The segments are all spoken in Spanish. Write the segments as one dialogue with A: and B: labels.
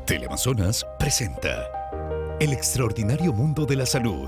A: Teleamazonas presenta El extraordinario mundo de la salud.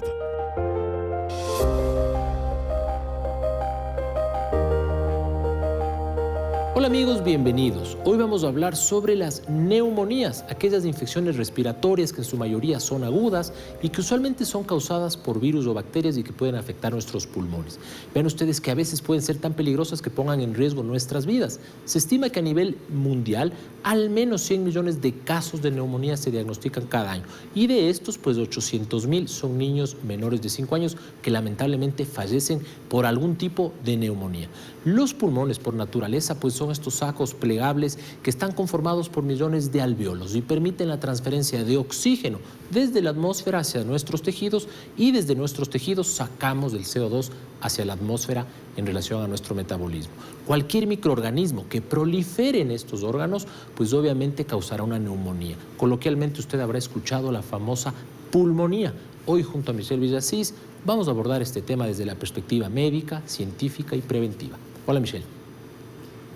B: Hola amigos, bienvenidos. Hoy vamos a hablar sobre las neumonías, aquellas infecciones respiratorias que en su mayoría son agudas y que usualmente son causadas por virus o bacterias y que pueden afectar nuestros pulmones. Vean ustedes que a veces pueden ser tan peligrosas que pongan en riesgo nuestras vidas. Se estima que a nivel mundial al menos 100 millones de casos de neumonía se diagnostican cada año y de estos pues 800,000 son niños menores de 5 años que lamentablemente fallecen por algún tipo de neumonía. Los pulmones por naturaleza pues son estos sacos plegables que están conformados por millones de alvéolos y permiten la transferencia de oxígeno desde la atmósfera hacia nuestros tejidos y desde nuestros tejidos sacamos el CO2 hacia la atmósfera en relación a nuestro metabolismo. Cualquier microorganismo que prolifere en estos órganos pues obviamente causará una neumonía. Coloquialmente usted habrá escuchado la famosa pulmonía. Hoy junto a Michelle Villasís vamos a abordar este tema desde la perspectiva médica, científica y preventiva. Hola Michelle.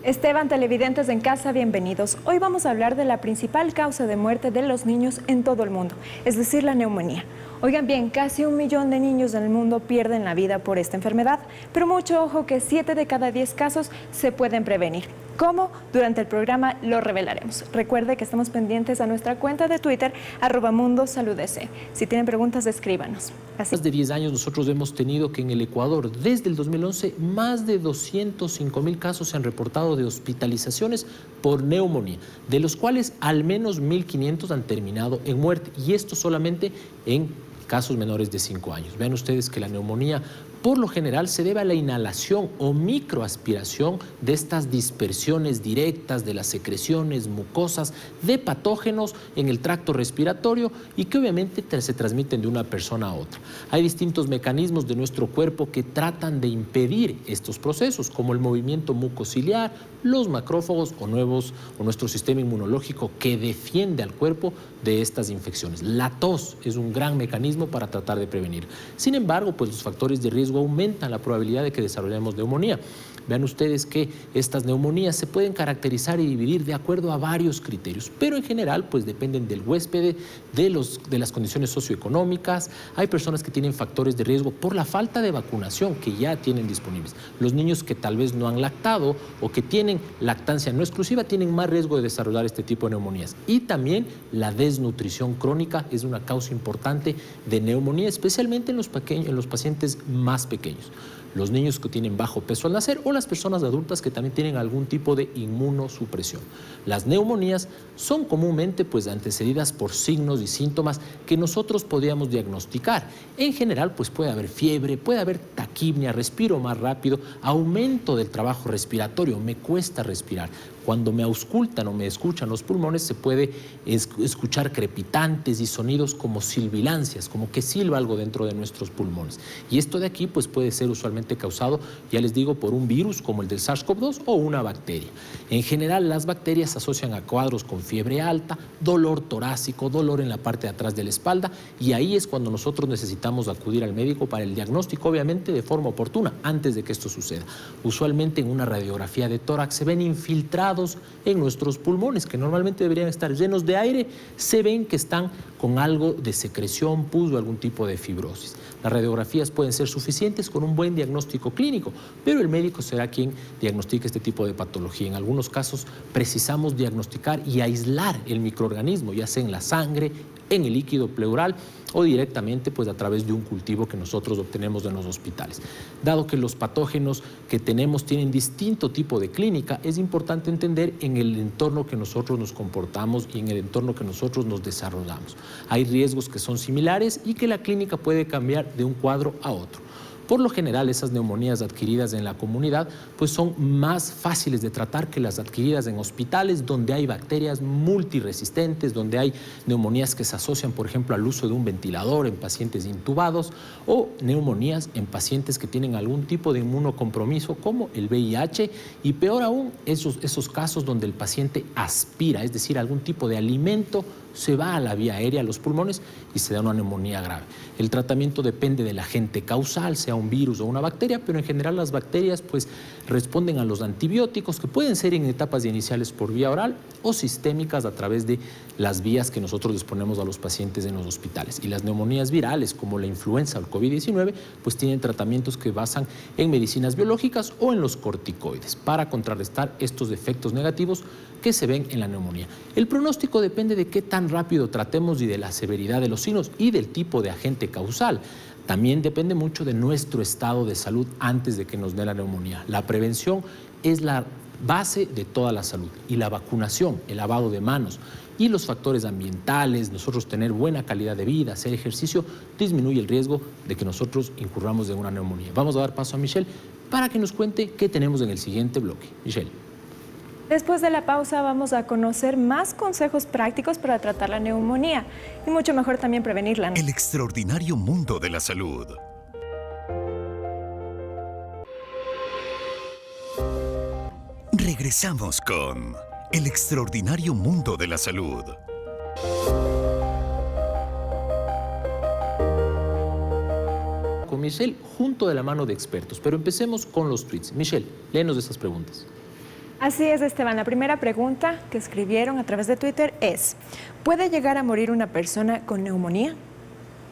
C: Esteban, televidentes en casa, bienvenidos. Hoy vamos a hablar de la principal causa de muerte de los niños en todo el mundo, es decir, la neumonía. Oigan bien, casi 1 millón de niños en el mundo pierden la vida por esta enfermedad, pero mucho ojo que 7 de cada 10 casos se pueden prevenir. ¿Cómo? Durante el programa lo revelaremos. Recuerde que estamos pendientes a nuestra cuenta de Twitter, @mundosaludec. Si tienen preguntas, escríbanos.
B: Más de 10 años nosotros hemos tenido que en el Ecuador, desde el 2011, más de 205,000 casos se han reportado de hospitalizaciones por neumonía, de los cuales al menos 1.500 han terminado en muerte, y esto solamente en casos menores de 5 años. Vean ustedes que la neumonía por lo general se debe a la inhalación o microaspiración de estas dispersiones directas de las secreciones mucosas de patógenos en el tracto respiratorio y que obviamente se transmiten de una persona a otra. Hay distintos mecanismos de nuestro cuerpo que tratan de impedir estos procesos, como el movimiento mucociliar, los macrófagos o nuestro sistema inmunológico que defiende al cuerpo de estas infecciones. La tos es un gran mecanismo para tratar de prevenir. Sin embargo, pues los factores de riesgo aumentan la probabilidad de que desarrollemos neumonía. Vean ustedes que estas neumonías se pueden caracterizar y dividir de acuerdo a varios criterios, pero en general pues dependen del huésped, de las condiciones socioeconómicas. Hay personas que tienen factores de riesgo por la falta de vacunación que ya tienen disponibles. Los niños que tal vez no han lactado o que tienen lactancia no exclusiva tienen más riesgo de desarrollar este tipo de neumonías. Y también la desnutrición crónica es una causa importante de neumonía, especialmente en los pacientes más pequeños. Los niños que tienen bajo peso al nacer o las personas adultas que también tienen algún tipo de inmunosupresión. Las neumonías son comúnmente pues antecedidas por signos y síntomas que nosotros podíamos diagnosticar. En general pues puede haber fiebre, puede haber taquipnea, respiro más rápido, aumento del trabajo respiratorio, me cuesta respirar. Cuando me auscultan o me escuchan los pulmones se puede escuchar crepitantes y sonidos como silbilancias, como que silba algo dentro de nuestros pulmones. Y esto de aquí pues puede ser usualmente causado, ya les digo, por un virus como el del SARS-CoV-2 o una bacteria. En general las bacterias se asocian a cuadros con fiebre alta, dolor torácico, dolor en la parte de atrás de la espalda, y ahí es cuando nosotros necesitamos acudir al médico para el diagnóstico, obviamente de forma oportuna, antes de que esto suceda. Usualmente en una radiografía de tórax se ven infiltrados en nuestros pulmones, que normalmente deberían estar llenos de aire, se ven que están con algo de secreción, pus o algún tipo de fibrosis. Las radiografías pueden ser suficientes con un buen diagnóstico clínico, pero el médico será quien diagnostique este tipo de patología. En algunos casos precisamos diagnosticar y aislar el microorganismo, ya sea en la sangre, en el líquido pleural o directamente pues a través de un cultivo que nosotros obtenemos en los hospitales. Dado que los patógenos que tenemos tienen distinto tipo de clínica, es importante entender en el entorno que nosotros nos comportamos y en el entorno que nosotros nos desarrollamos. Hay riesgos que son similares y que la clínica puede cambiar de un cuadro a otro. Por lo general, esas neumonías adquiridas en la comunidad pues son más fáciles de tratar que las adquiridas en hospitales donde hay bacterias multiresistentes, donde hay neumonías que se asocian, por ejemplo, al uso de un ventilador en pacientes intubados o neumonías en pacientes que tienen algún tipo de inmunocompromiso como el VIH y peor aún, esos casos donde el paciente aspira, es decir, algún tipo de alimento se va a la vía aérea, a los pulmones y se da una neumonía grave. El tratamiento depende del agente causal, sea un virus o una bacteria, pero en general las bacterias pues responden a los antibióticos que pueden ser en etapas iniciales por vía oral o sistémicas a través de las vías que nosotros disponemos a los pacientes en los hospitales. Y las neumonías virales como la influenza o el COVID-19 pues tienen tratamientos que basan en medicinas biológicas o en los corticoides para contrarrestar estos efectos negativos que se ven en la neumonía. El pronóstico depende de qué tan rápido tratemos y de la severidad de los signos y del tipo de agente causal. También depende mucho de nuestro estado de salud antes de que nos dé la neumonía. La prevención es la base de toda la salud y la vacunación, el lavado de manos y los factores ambientales, nosotros tener buena calidad de vida, hacer ejercicio, disminuye el riesgo de que nosotros incurramos en una neumonía. Vamos a dar paso a Michelle para que nos cuente qué tenemos en el siguiente bloque. Michelle.
C: Después de la pausa vamos a conocer más consejos prácticos para tratar la neumonía y mucho mejor también prevenirla.
A: El extraordinario mundo de la salud. Regresamos con El extraordinario mundo de la salud.
B: Con Michelle junto de la mano de expertos, pero empecemos con los tweets. Michelle, léenos estas preguntas.
C: Así es, Esteban. La primera pregunta que escribieron a través de Twitter es: ¿puede llegar a morir una persona con neumonía?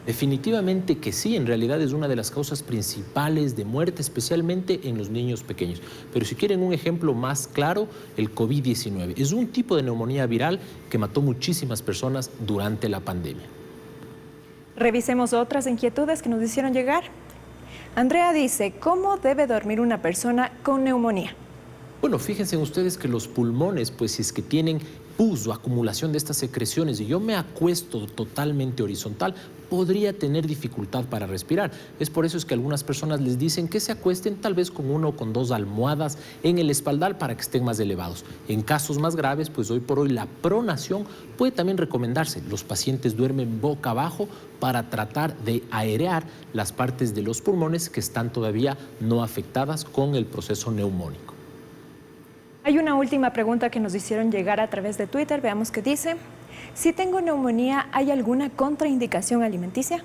B: Definitivamente que sí, en realidad es una de las causas principales de muerte, especialmente en los niños pequeños. Pero si quieren un ejemplo más claro, el COVID-19 es un tipo de neumonía viral que mató muchísimas personas durante la pandemia.
C: Revisemos otras inquietudes que nos hicieron llegar. Andrea dice: ¿cómo debe dormir una persona con neumonía?
B: Bueno, fíjense ustedes que los pulmones, pues si es que tienen pus o acumulación de estas secreciones y yo me acuesto totalmente horizontal, podría tener dificultad para respirar. Es por eso es que algunas personas les dicen que se acuesten tal vez con 1 o con 2 almohadas en el espaldar para que estén más elevados. En casos más graves, pues hoy por hoy la pronación puede también recomendarse. Los pacientes duermen boca abajo para tratar de aerear las partes de los pulmones que están todavía no afectadas con el proceso neumónico.
C: Hay una última pregunta que nos hicieron llegar a través de Twitter. Veamos qué dice. Si tengo neumonía, ¿hay alguna contraindicación alimenticia?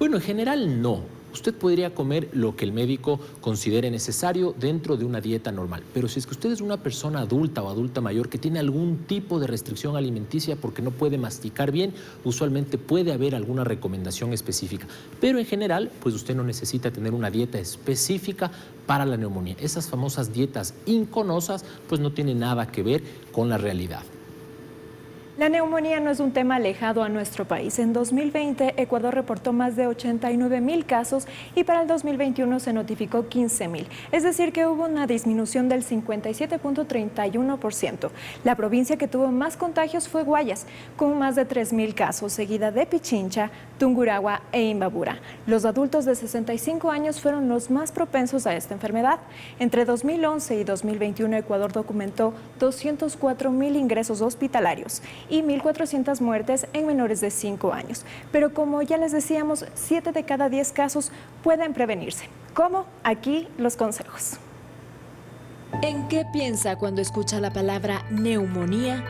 B: Bueno, en general no. Usted podría comer lo que el médico considere necesario dentro de una dieta normal. Pero si es que usted es una persona adulta o adulta mayor que tiene algún tipo de restricción alimenticia porque no puede masticar bien, usualmente puede haber alguna recomendación específica. Pero en general, pues usted no necesita tener una dieta específica para la neumonía. Esas famosas dietas inconosas, pues no tienen nada que ver con la realidad.
C: La neumonía no es un tema alejado a nuestro país. En 2020, Ecuador reportó más de 89.000 casos y para el 2021 se notificó 15.000. Es decir, que hubo una disminución del 57.31%. La provincia que tuvo más contagios fue Guayas, con más de 3.000 casos, seguida de Pichincha, Tungurahua e Imbabura. Los adultos de 65 años fueron los más propensos a esta enfermedad. Entre 2011 y 2021, Ecuador documentó 204.000 ingresos hospitalarios y 1.400 muertes en menores de 5 años. Pero como ya les decíamos, 7 de cada 10 casos pueden prevenirse. ¿Cómo? Aquí los consejos.
D: ¿En qué piensa cuando escucha la palabra neumonía?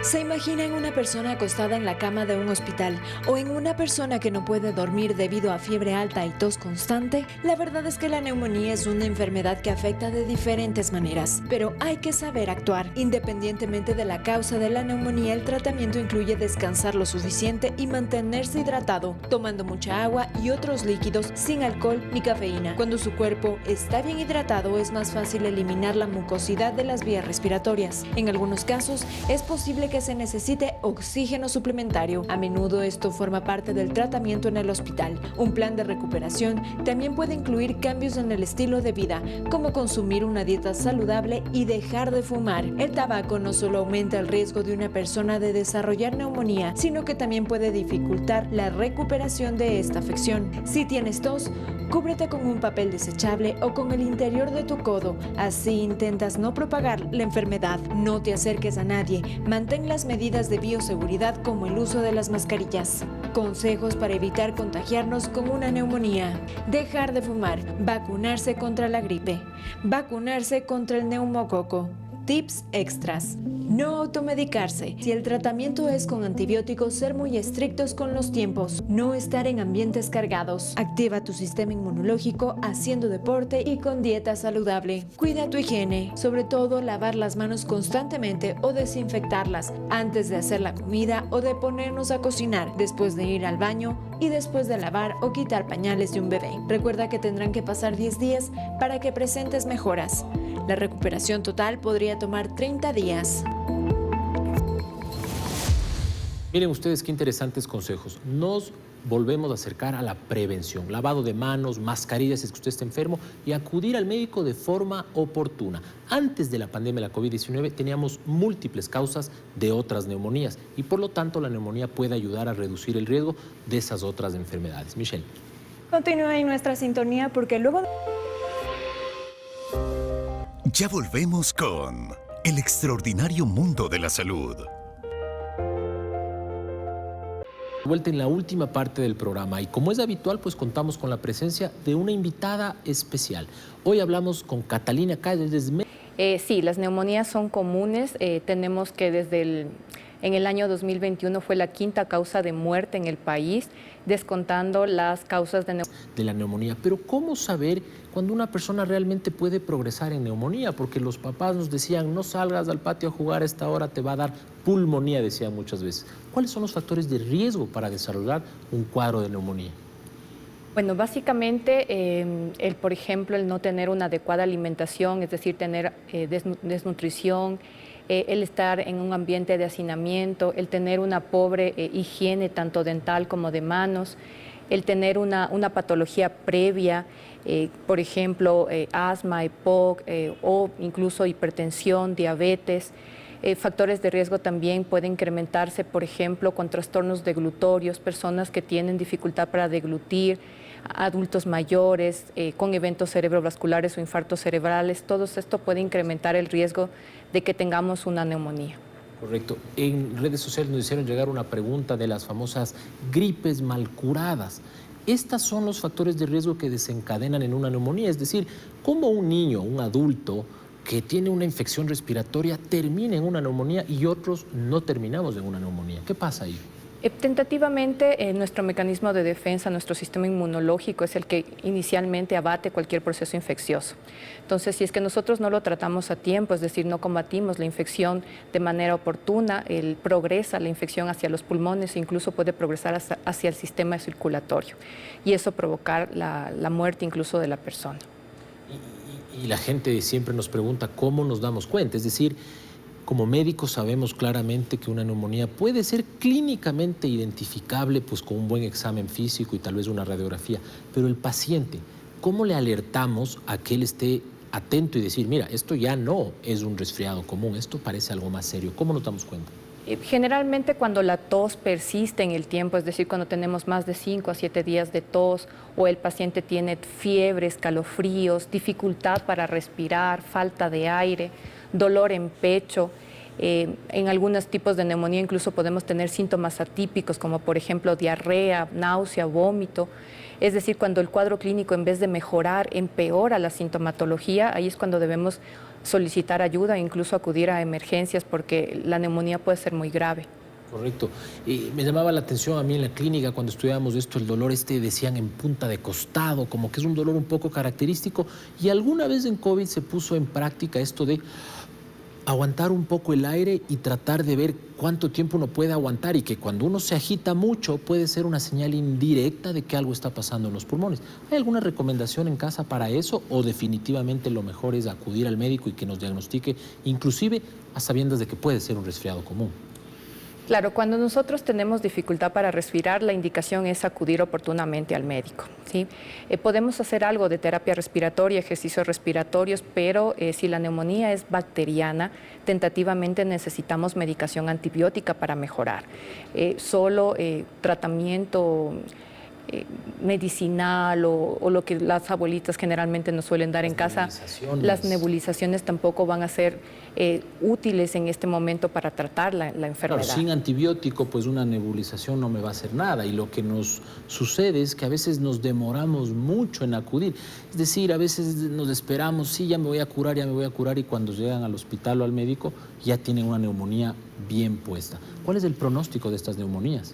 D: ¿Se imagina en una persona acostada en la cama de un hospital o en una persona que no puede dormir debido a fiebre alta y tos constante? La verdad es que la neumonía es una enfermedad que afecta de diferentes maneras, pero hay que saber actuar. Independientemente de la causa de la neumonía, el tratamiento incluye descansar lo suficiente y mantenerse hidratado, tomando mucha agua y otros líquidos sin alcohol ni cafeína. Cuando su cuerpo está bien hidratado, es más fácil eliminar la mucosidad de las vías respiratorias. En algunos casos, es posible que se necesite oxígeno suplementario. A menudo esto forma parte del tratamiento en el hospital. Un plan de recuperación también puede incluir cambios en el estilo de vida, como consumir una dieta saludable y dejar de fumar. El tabaco no solo aumenta el riesgo de una persona de desarrollar neumonía, sino que también puede dificultar la recuperación de esta afección. Si tienes tos, cúbrete con un papel desechable o con el interior de tu codo. Así intentas no propagar la enfermedad. No te acerques a nadie. Mantén las medidas de bioseguridad como el uso de las mascarillas. Consejos para evitar contagiarnos con una neumonía. Dejar de fumar. Vacunarse contra la gripe. Vacunarse contra el neumococo. Tips extras. No automedicarse. Si el tratamiento es con antibióticos, ser muy estrictos con los tiempos. No estar en ambientes cargados. Activa tu sistema inmunológico haciendo deporte y con dieta saludable. Cuida tu higiene, sobre todo lavar las manos constantemente o desinfectarlas antes de hacer la comida o de ponernos a cocinar, después de ir al baño y después de lavar o quitar pañales de un bebé. Recuerda que tendrán que pasar 10 días para que presentes mejoras. La recuperación total podría tomar 30 días.
B: Miren ustedes qué interesantes consejos. Nos volvemos a acercar a la prevención. Lavado de manos, mascarillas si es que usted está enfermo y acudir al médico de forma oportuna. Antes de la pandemia de la COVID-19 teníamos múltiples causas de otras neumonías y por lo tanto la neumonía puede ayudar a reducir el riesgo de esas otras enfermedades. Michelle.
C: Continúa en nuestra sintonía porque luego...
A: Ya volvemos con El extraordinario mundo de la salud.
B: Vuelta en la última parte del programa y como es habitual pues contamos con la presencia de una invitada especial. Hoy hablamos con Catalina Calles desde...
E: Sí, las neumonías son comunes. Tenemos que en el año 2021 fue la quinta causa de muerte en el país, descontando las causas de
B: la neumonía. Pero ¿cómo saber cuando una persona realmente puede progresar en neumonía? Porque los papás nos decían, no salgas al patio a jugar a esta hora, te va a dar pulmonía, decían muchas veces. ¿Cuáles son los factores de riesgo para desarrollar un cuadro de neumonía?
E: Bueno, básicamente, por ejemplo, el no tener una adecuada alimentación, es decir, tener desnutrición, el estar en un ambiente de hacinamiento, el tener una pobre higiene tanto dental como de manos, el tener una patología previa, por ejemplo, asma, EPOC o incluso hipertensión, diabetes. Factores de riesgo también pueden incrementarse, por ejemplo, con trastornos deglutorios, personas que tienen dificultad para deglutir, adultos mayores, con eventos cerebrovasculares o infartos cerebrales. Todo esto puede incrementar el riesgo de que tengamos una neumonía.
B: Correcto. En redes sociales nos hicieron llegar una pregunta de las famosas gripes mal curadas. Estos son los factores de riesgo que desencadenan en una neumonía, es decir, cómo un niño, un adulto que tiene una infección respiratoria termina en una neumonía y otros no terminamos en una neumonía. ¿Qué pasa ahí?
E: Tentativamente, nuestro mecanismo de defensa, nuestro sistema inmunológico es el que inicialmente abate cualquier proceso infeccioso. Entonces, si es que nosotros no lo tratamos a tiempo, es decir, no combatimos la infección de manera oportuna, progresa la infección hacia los pulmones e incluso puede progresar hacia el sistema circulatorio y eso provocar la muerte incluso de la persona.
B: Y la gente siempre nos pregunta cómo nos damos cuenta, es decir, como médicos sabemos claramente que una neumonía puede ser clínicamente identificable pues, con un buen examen físico y tal vez una radiografía, pero el paciente, ¿cómo le alertamos a que él esté atento y decir, mira, esto ya no es un resfriado común, esto parece algo más serio? ¿Cómo nos damos cuenta?
E: Generalmente cuando la tos persiste en el tiempo, es decir, cuando tenemos más de 5 a 7 días de tos o el paciente tiene fiebre, escalofríos, dificultad para respirar, falta de aire, dolor en pecho. En algunos tipos de neumonía incluso podemos tener síntomas atípicos como por ejemplo diarrea, náusea, vómito. Es decir, cuando el cuadro clínico en vez de mejorar empeora la sintomatología, ahí es cuando debemos solicitar ayuda e incluso acudir a emergencias porque la neumonía puede ser muy grave.
B: Correcto. Me llamaba la atención a mí en la clínica cuando estudiábamos esto, el dolor decían en punta de costado, como que es un dolor un poco característico y alguna vez en COVID se puso en práctica esto de aguantar un poco el aire y tratar de ver cuánto tiempo uno puede aguantar y que cuando uno se agita mucho puede ser una señal indirecta de que algo está pasando en los pulmones. ¿Hay alguna recomendación en casa para eso o definitivamente lo mejor es acudir al médico y que nos diagnostique, inclusive a sabiendas de que puede ser un resfriado común?
E: Claro, cuando nosotros tenemos dificultad para respirar, la indicación es acudir oportunamente al médico, ¿sí? Podemos hacer algo de terapia respiratoria, ejercicios respiratorios, pero si la neumonía es bacteriana, tentativamente necesitamos medicación antibiótica para mejorar. Solo tratamiento medicinal o lo que las abuelitas generalmente nos suelen dar en casa. Las nebulizaciones tampoco van a ser útiles en este momento para tratar la enfermedad.
B: Claro, sin antibiótico, pues una nebulización no me va a hacer nada. Y lo que nos sucede es que a veces nos demoramos mucho en acudir. Es decir, a veces nos esperamos, sí, ya me voy a curar, y cuando llegan al hospital o al médico ya tienen una neumonía bien puesta. ¿Cuál es el pronóstico de estas neumonías?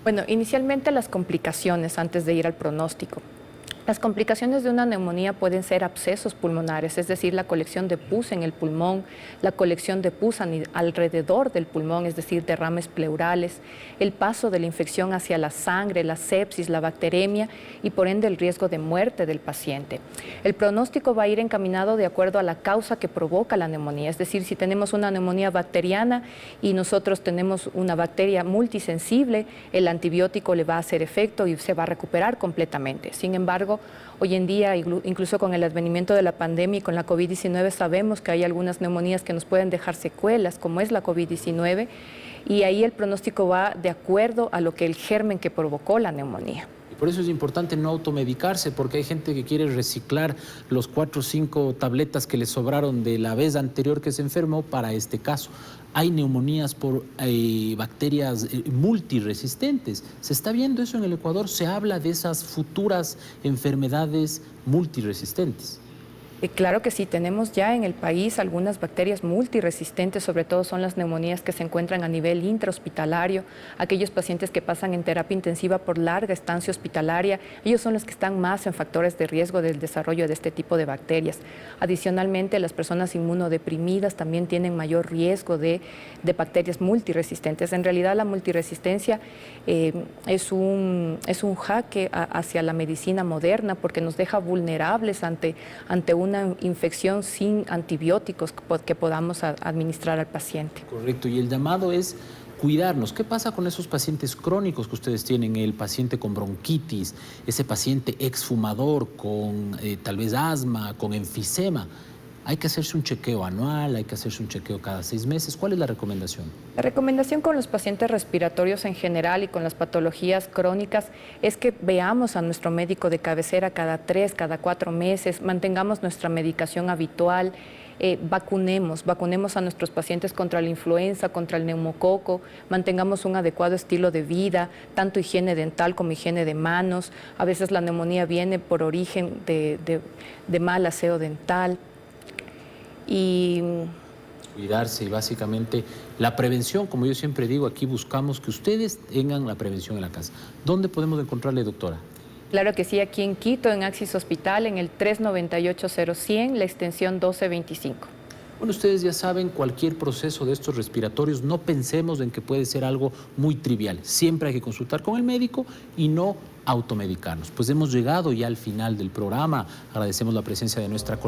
E: Bueno, inicialmente las complicaciones antes de ir al pronóstico. Las complicaciones de una neumonía pueden ser abscesos pulmonares, es decir, la colección de pus en el pulmón, la colección de pus alrededor del pulmón, es decir, derrames pleurales, el paso de la infección hacia la sangre, la sepsis, la bacteremia y por ende el riesgo de muerte del paciente. El pronóstico va a ir encaminado de acuerdo a la causa que provoca la neumonía, es decir, si tenemos una neumonía bacteriana y nosotros tenemos una bacteria multisensible, el antibiótico le va a hacer efecto y se va a recuperar completamente. Sin embargo, hoy en día, incluso con el advenimiento de la pandemia y con la COVID-19, sabemos que hay algunas neumonías que nos pueden dejar secuelas, como es la COVID-19, y ahí el pronóstico va de acuerdo a lo que el germen que provocó la neumonía.
B: Por eso es importante no automedicarse, porque hay gente que quiere reciclar los 4 o 5 tabletas que le sobraron de la vez anterior que se enfermó para este caso. Hay neumonías por bacterias multiresistentes. ¿Se está viendo eso en el Ecuador? ¿Se habla de esas futuras enfermedades multiresistentes?
E: Claro que sí, tenemos ya en el país algunas bacterias multiresistentes, sobre todo son las neumonías que se encuentran a nivel intrahospitalario, aquellos pacientes que pasan en terapia intensiva por larga estancia hospitalaria, ellos son los que están más en factores de riesgo del desarrollo de este tipo de bacterias. Adicionalmente, las personas inmunodeprimidas también tienen mayor riesgo de bacterias multiresistentes. En realidad, la multiresistencia es un jaque hacia la medicina moderna porque nos deja vulnerables ante una infección sin antibióticos que podamos administrar al paciente.
B: Correcto, y el llamado es cuidarnos. ¿Qué pasa con esos pacientes crónicos que ustedes tienen? El paciente con bronquitis, ese paciente exfumador con tal vez asma, con enfisema. Hay que hacerse un chequeo anual, hay que hacerse un chequeo cada 6 meses. ¿Cuál es la recomendación?
E: La recomendación con los pacientes respiratorios en general y con las patologías crónicas es que veamos a nuestro médico de cabecera cada 3, cada 4 meses, mantengamos nuestra medicación habitual, vacunemos a nuestros pacientes contra la influenza, contra el neumococo, mantengamos un adecuado estilo de vida, tanto higiene dental como higiene de manos. A veces la neumonía viene por origen de mal aseo dental. Y
B: cuidarse y básicamente la prevención, como yo siempre digo, aquí buscamos que ustedes tengan la prevención en la casa. ¿Dónde podemos encontrarle, doctora?
E: Claro que sí, aquí en Quito, en Axis Hospital, en el 398-0100, la extensión 1225.
B: Bueno, ustedes ya saben, cualquier proceso de estos respiratorios, no pensemos en que puede ser algo muy trivial. Siempre hay que consultar con el médico y no automedicarnos. Pues hemos llegado ya al final del programa. Agradecemos la presencia de nuestra